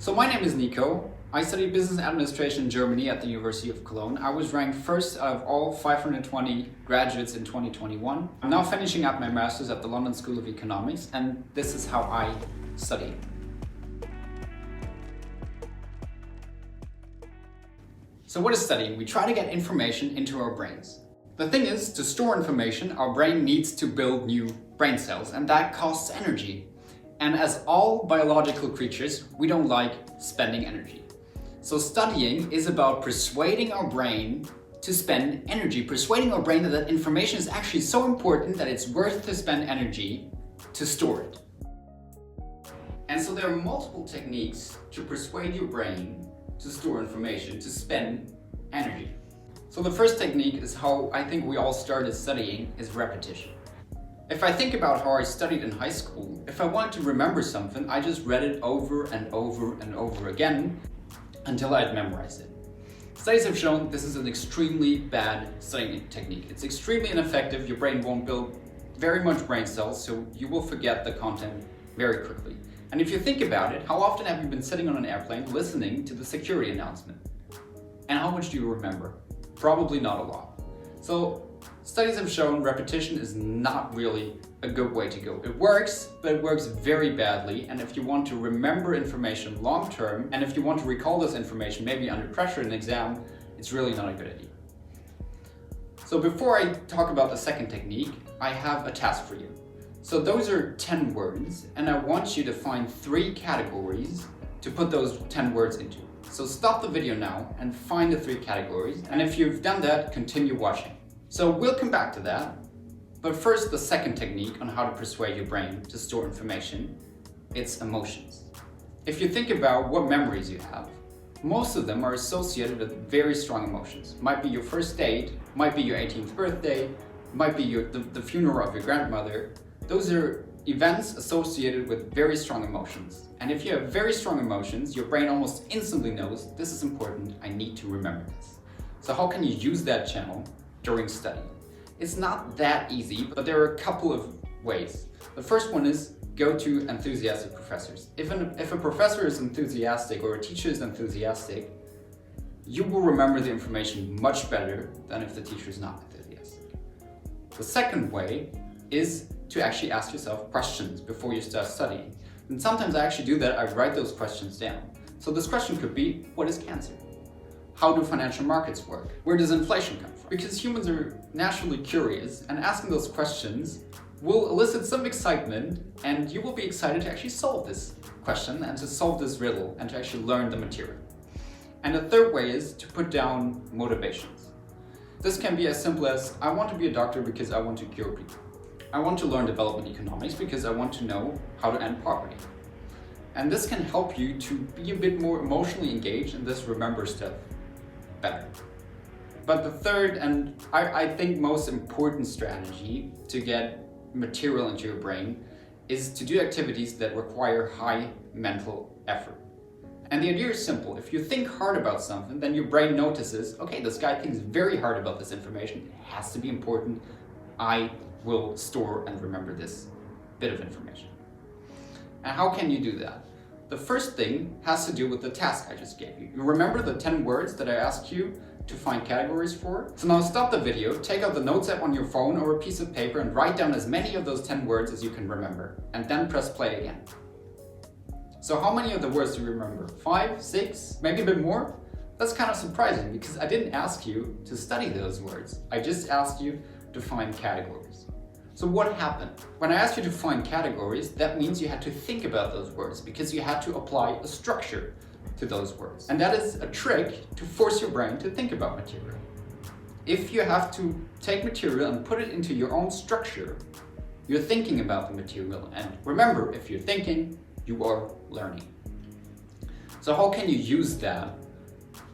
So my name is Nico. I studied business administration in Germany at the University of Cologne. I was ranked first out of all 520 graduates in 2021. I'm now finishing up my master's at the London School of Economics, and this is how I study. So what is studying? We try to get information into our brains. The thing is, to store information, our brain needs to build new brain cells, and that costs energy. And as all biological creatures, we don't like spending energy. So studying is about persuading our brain to spend energy, persuading our brain that that information is actually so important that it's worth to spend energy to store it. And so there are multiple techniques to persuade your brain to store information, to spend energy. So the first technique is how I think we all started studying, is repetition. If I think about how I studied in high school, if I wanted to remember something, I just read it over and over and over again until I had memorized it. Studies have shown this is an extremely bad studying technique. It's extremely ineffective. Your brain won't build very much brain cells, so you will forget the content very quickly. And if you think about it, how often have you been sitting on an airplane listening to the security announcement? And how much do you remember? Probably not a lot. So studies have shown repetition is not really a good way to go. It works, but it works very badly. And if you want to remember information long term, and if you want to recall this information maybe under pressure in an exam, it's really not a good idea. So before I talk about the second technique, I have a task for you. So those are 10 words, and I want you to find 3 categories to put those 10 words into. So stop the video now and find the 3 categories. And if you've done that, continue watching. So we'll come back to that. But first, the second technique on how to persuade your brain to store information, it's emotions. If you think about what memories you have, most of them are associated with very strong emotions. Might be your first date, might be your 18th birthday, might be the funeral of your grandmother. Those are events associated with very strong emotions. And if you have very strong emotions, your brain almost instantly knows this is important, I need to remember this. So how can you use that channel during study? It's not that easy, but there are a couple of ways. The first one is go to enthusiastic professors. If a professor is enthusiastic or a teacher is enthusiastic, you will remember the information much better than if the teacher is not enthusiastic. The second way is to actually ask yourself questions before you start studying. And sometimes I actually do that, I write those questions down. So this question could be, what is cancer? How do financial markets work? Where does inflation come from? Because humans are naturally curious, and asking those questions will elicit some excitement, and you will be excited to actually solve this question and to solve this riddle and to actually learn the material. And the third way is to put down motivations. This can be as simple as, I want to be a doctor because I want to cure people. I want to learn development economics because I want to know how to end poverty. And this can help you to be a bit more emotionally engaged in this remember stuff better. But the third and I think most important strategy to get material into your brain is to do activities that require high mental effort. And the idea is simple. If you think hard about something, then your brain notices, okay, this guy thinks very hard about this information. It has to be important. I will store and remember this bit of information. And how can you do that? The first thing has to do with the task I just gave you. You remember the 10 words that I asked you to find categories for? So now stop the video, take out the notes app on your phone or a piece of paper and write down as many of those 10 words as you can remember, and then press play again. So how many of the words do you remember? 5, 6, maybe a bit more? That's kind of surprising because I didn't ask you to study those words. I just asked you to find categories. So what happened? When I asked you to find categories, that means you had to think about those words because you had to apply a structure to those words. And that is a trick to force your brain to think about material. If you have to take material and put it into your own structure, you're thinking about the material. And remember, if you're thinking, you are learning. So how can you use that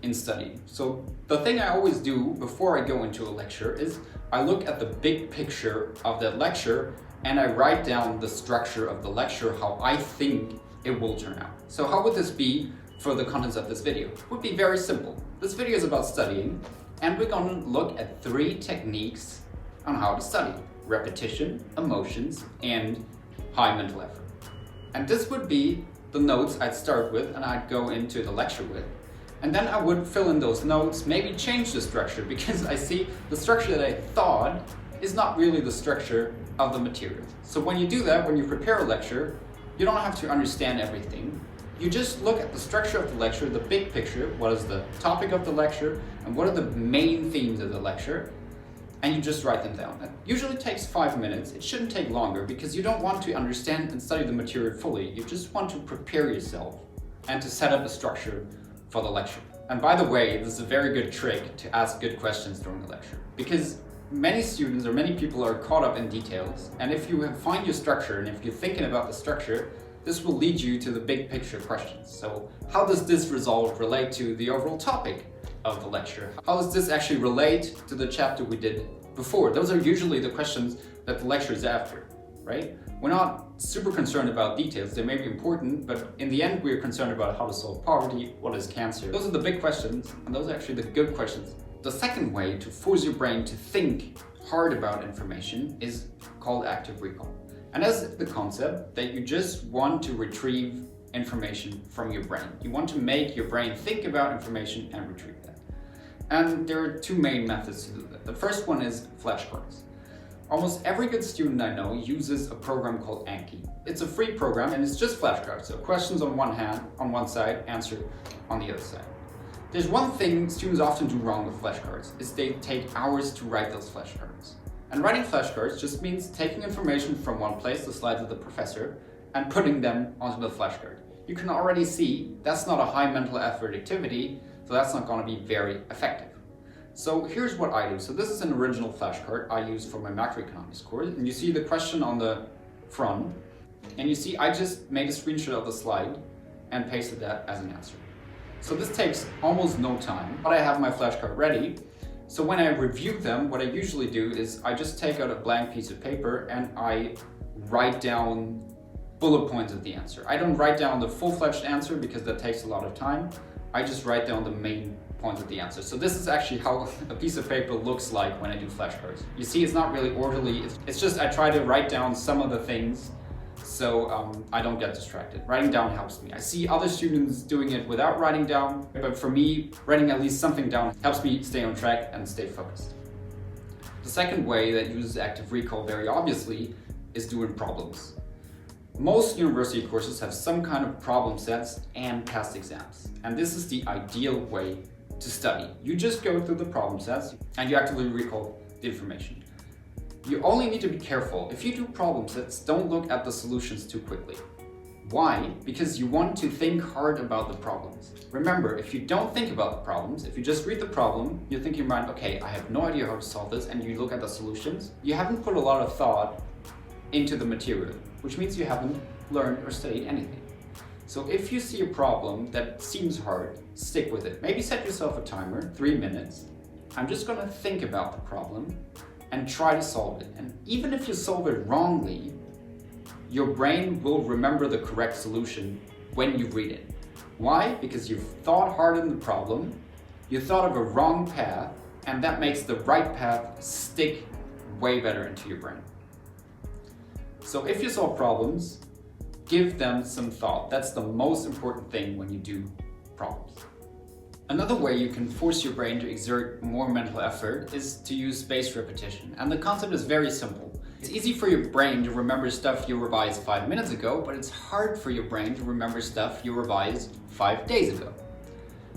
in studying? So the thing I always do before I go into a lecture is I look at the big picture of that lecture and I write down the structure of the lecture, how I think it will turn out. So how would this be for the contents of this video? It would be very simple. This video is about studying, and we're going to look at 3 techniques on how to study: repetition, emotions, and high mental effort. And this would be the notes I'd start with and I'd go into the lecture with. And then I would fill in those notes, maybe change the structure, because I see the structure that I thought is not really the structure of the material. So when you do that, when you prepare a lecture, you don't have to understand everything. You just look at the structure of the lecture, the big picture, what is the topic of the lecture, and what are the main themes of the lecture, and you just write them down. It usually takes 5 minutes. It shouldn't take longer because you don't want to understand and study the material fully. You just want to prepare yourself and to set up a structure for the lecture. And by the way, this is a very good trick to ask good questions during the lecture, because many students or many people are caught up in details, and if you find your structure and if you're thinking about the structure, this will lead you to the big picture questions. So how does this result relate to the overall topic of the lecture? How does this actually relate to the chapter we did before? Those are usually the questions that the lecture is after, right? We're not super concerned about details. They may be important, but in the end, we're concerned about how to solve poverty, what is cancer. Those are the big questions, and those are actually the good questions. The second way to force your brain to think hard about information is called active recall. And that's the concept that you just want to retrieve information from your brain. You want to make your brain think about information and retrieve that. And there are two main methods to do that. The first one is flashcards. Almost every good student I know uses a program called Anki. It's a free program and it's just flashcards. So questions on one side, answer on the other side. There's one thing students often do wrong with flashcards, is they take hours to write those flashcards. And writing flashcards just means taking information from one place, the slides of the professor, and putting them onto the flashcard. You can already see that's not a high mental effort activity, so that's not going to be very effective. So here's what I do. So this is an original flashcard I use for my macroeconomics course, and you see the question on the front, and you see I just made a screenshot of the slide and pasted that as an answer. So this takes almost no time, but I have my flashcard ready. So when I review them, what I usually do is I just take out a blank piece of paper and I write down bullet points of the answer. I don't write down the full-fledged answer because that takes a lot of time. I just write down the main points of the answer. So this is actually how a piece of paper looks like when I do flashcards. You see, it's not really orderly. It's just I try to write down some of the things so I don't get distracted. Writing down helps me. I see other students doing it without writing down, but for me, writing at least something down helps me stay on track and stay focused. The second way that uses active recall very obviously is doing problems. Most university courses have some kind of problem sets and past exams, and this is the ideal way to study. You just go through the problem sets and you actively recall the information. You only need to be careful. If you do problem sets, don't look at the solutions too quickly. Why? Because you want to think hard about the problems. Remember, if you don't think about the problems, if you just read the problem, you think in your mind, okay, I have no idea how to solve this, and you look at the solutions, you haven't put a lot of thought into the material, which means you haven't learned or studied anything. So if you see a problem that seems hard, stick with it. Maybe set yourself a timer, 3 minutes. I'm just gonna think about the problem and try to solve it. And even if you solve it wrongly, your brain will remember the correct solution when you read it. Why? Because you've thought hard in the problem, you thought of a wrong path, and that makes the right path stick way better into your brain. So if you solve problems, give them some thought. That's the most important thing when you do problems. Another way you can force your brain to exert more mental effort is to use spaced repetition. And the concept is very simple. It's easy for your brain to remember stuff you revised 5 minutes ago, but it's hard for your brain to remember stuff you revised 5 days ago.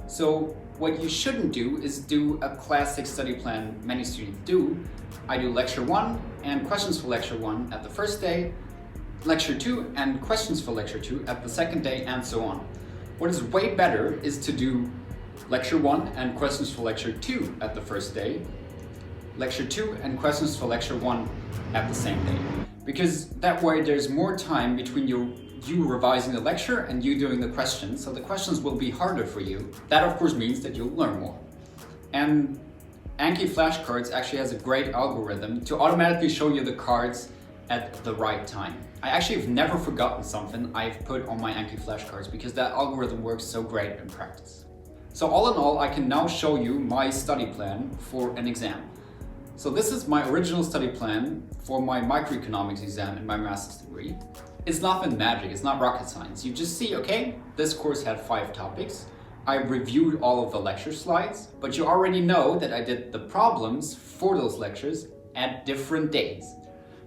So what you shouldn't do is do a classic study plan many students do. I do lecture 1 and questions for lecture 1 at the first day, lecture 2 and questions for lecture 2 at the second day, and so on. What is way better is to do lecture 1 and questions for lecture 2 at the first day, lecture 2 and questions for lecture 1 at the same day. Because that way there's more time between you revising the lecture and you doing the questions, so the questions will be harder for you. That of course means that you'll learn more. And Anki flashcards actually has a great algorithm to automatically show you the cards at the right time. I actually have never forgotten something I've put on my Anki flashcards because that algorithm works so great in practice. So all in all, I can now show you my study plan for an exam. So this is my original study plan for my microeconomics exam in my master's degree. It's nothing magic, it's not rocket science. You just see, okay, this course had 5 topics. I reviewed all of the lecture slides, but you already know that I did the problems for those lectures at different days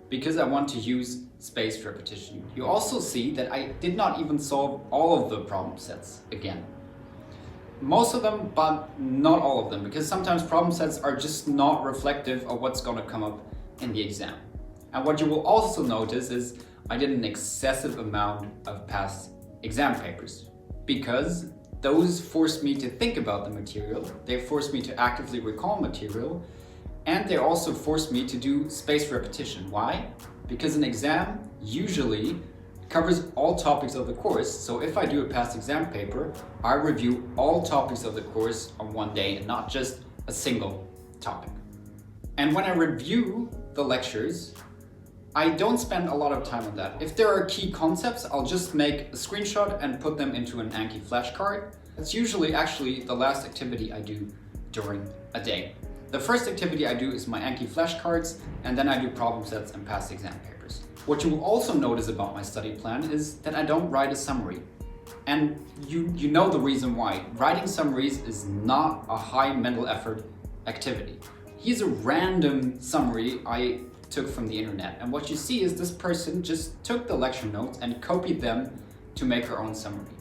because I want to use spaced repetition. You also see that I did not even solve all of the problem sets again. Most of them, but not all of them, because sometimes problem sets are just not reflective of what's going to come up in the exam. And what you will also notice is I did an excessive amount of past exam papers because those forced me to think about the material, they forced me to actively recall material, and they also forced me to do spaced repetition. Why? Because an exam usually covers all topics of the course, so if I do a past exam paper, I review all topics of the course on one day and not just a single topic. And when I review the lectures, I don't spend a lot of time on that. If there are key concepts, I'll just make a screenshot and put them into an Anki flashcard. That's usually actually the last activity I do during a day. The first activity I do is my Anki flashcards, and then I do problem sets and past exam papers. What you will also notice about my study plan is that I don't write a summary. And you know the reason why. Writing summaries is not a high mental effort activity. Here's a random summary I took from the internet. And what you see is this person just took the lecture notes and copied them to make her own summary.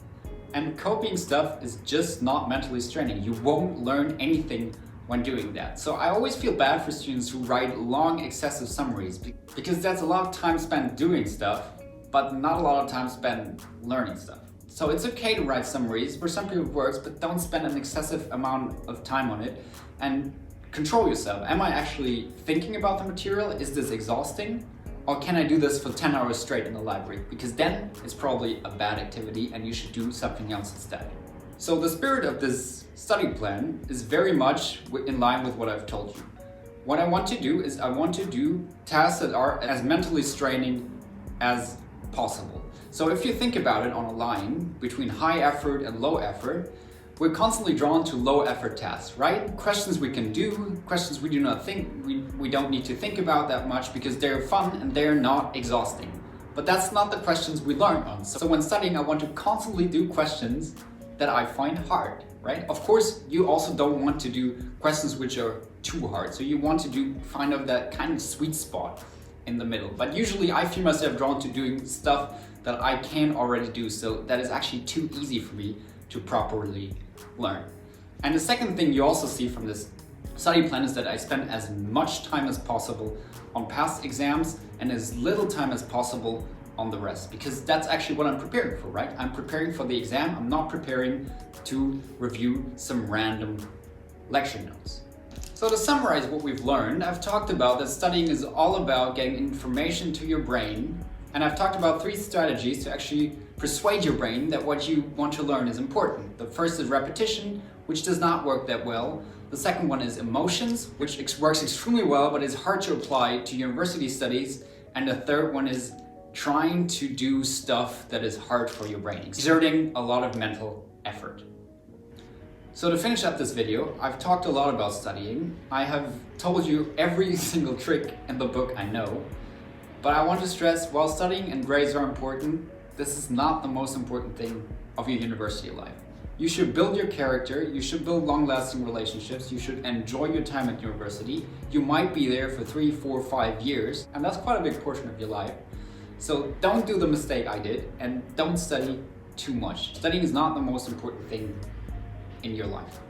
And copying stuff is just not mentally straining. You won't learn anything when doing that. So I always feel bad for students who write long, excessive summaries because that's a lot of time spent doing stuff, but not a lot of time spent learning stuff. So it's okay to write summaries. For some people it works, but don't spend an excessive amount of time on it and control yourself. Am I actually thinking about the material? Is this exhausting? Or can I do this for 10 hours straight in the library? Because then it's probably a bad activity and you should do something else instead. So the spirit of this study plan is very much in line with what I've told you. What I want to do is I want to do tasks that are as mentally straining as possible. So if you think about it on a line between high effort and low effort, we're constantly drawn to low effort tasks, right? Questions we can do, questions we do not think, we don't need to think about that much because they're fun and they're not exhausting. But that's not the questions we learn on. So when studying, I want to constantly do questions that I find hard, right? Of course, you also don't want to do questions which are too hard. So you want to find out that kind of sweet spot in the middle. But usually I feel myself drawn to doing stuff that I can already do. So that is actually too easy for me to properly learn. And the second thing you also see from this study plan is that I spend as much time as possible on past exams and as little time as possible on the rest, because that's actually what I'm preparing for, right? I'm preparing for the exam. I'm not preparing to review some random lecture notes. So to summarize what we've learned, I've talked about that studying is all about getting information to your brain, and I've talked about 3 strategies to actually persuade your brain that what you want to learn is important. The first is repetition, which does not work that well. The second one is emotions, which works extremely well, but is hard to apply to university studies. And the third one is trying to do stuff that is hard for your brain, exerting a lot of mental effort. So to finish up this video, I've talked a lot about studying. I have told you every single trick in the book I know, but I want to stress, while studying and grades are important, this is not the most important thing of your university life. You should build your character, you should build long-lasting relationships, you should enjoy your time at university. You might be there for 3, 4, 5 years, and that's quite a big portion of your life. So don't do the mistake I did, and don't study too much. Studying is not the most important thing in your life.